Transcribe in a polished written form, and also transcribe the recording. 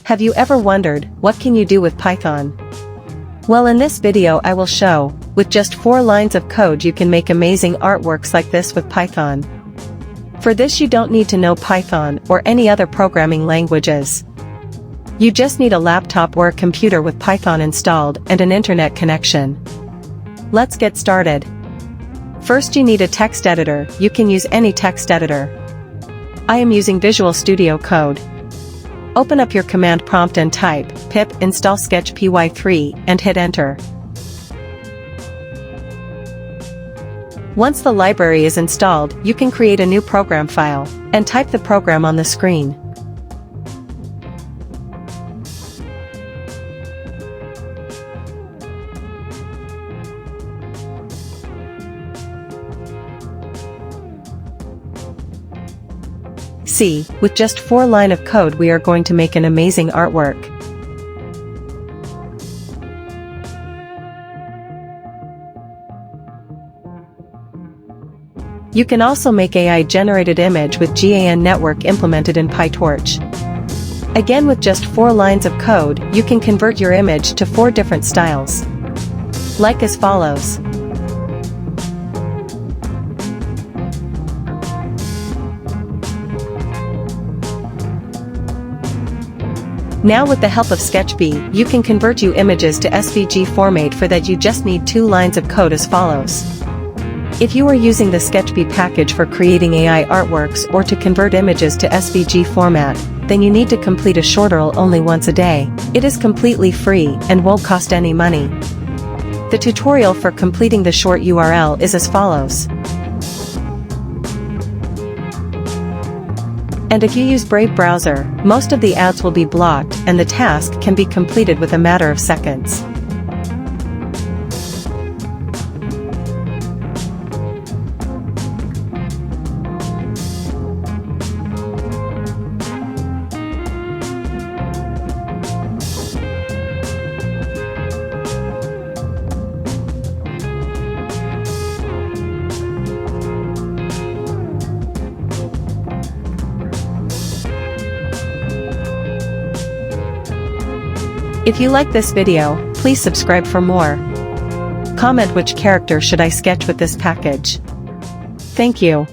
Have you ever wondered, what can you do with Python? Well, in this video I will show, with just 4 lines of code you can make amazing artworks like this with Python. For this you don't need to know Python or any other programming languages. You just need a laptop or a computer with Python installed and an internet connection. Let's get started. First you need a text editor. You can use any text editor. I am using Visual Studio Code. Open up your command prompt and type pip install Sketchpy 3 and hit enter. Once the library is installed, you can create a new program file and type the program on the screen. See, with just 4 lines of code we are going to make an amazing artwork. You can also make AI-generated image with GAN network implemented in PyTorch. Again, with just 4 lines of code, you can convert your image to 4 different styles. Like as follows. Now with the help of Sketchpy, you can convert your images to SVG format. For that you just need 2 lines of code as follows. If you are using the Sketchpy package for creating AI artworks or to convert images to SVG format, then you need to complete a short tutorial only once a day. It is completely free and won't cost any money. The tutorial for completing the short URL is as follows. And if you use Brave browser, most of the ads will be blocked and the task can be completed with a matter of seconds. If you like this video, please subscribe for more. Comment which character should I sketch with this package. Thank you.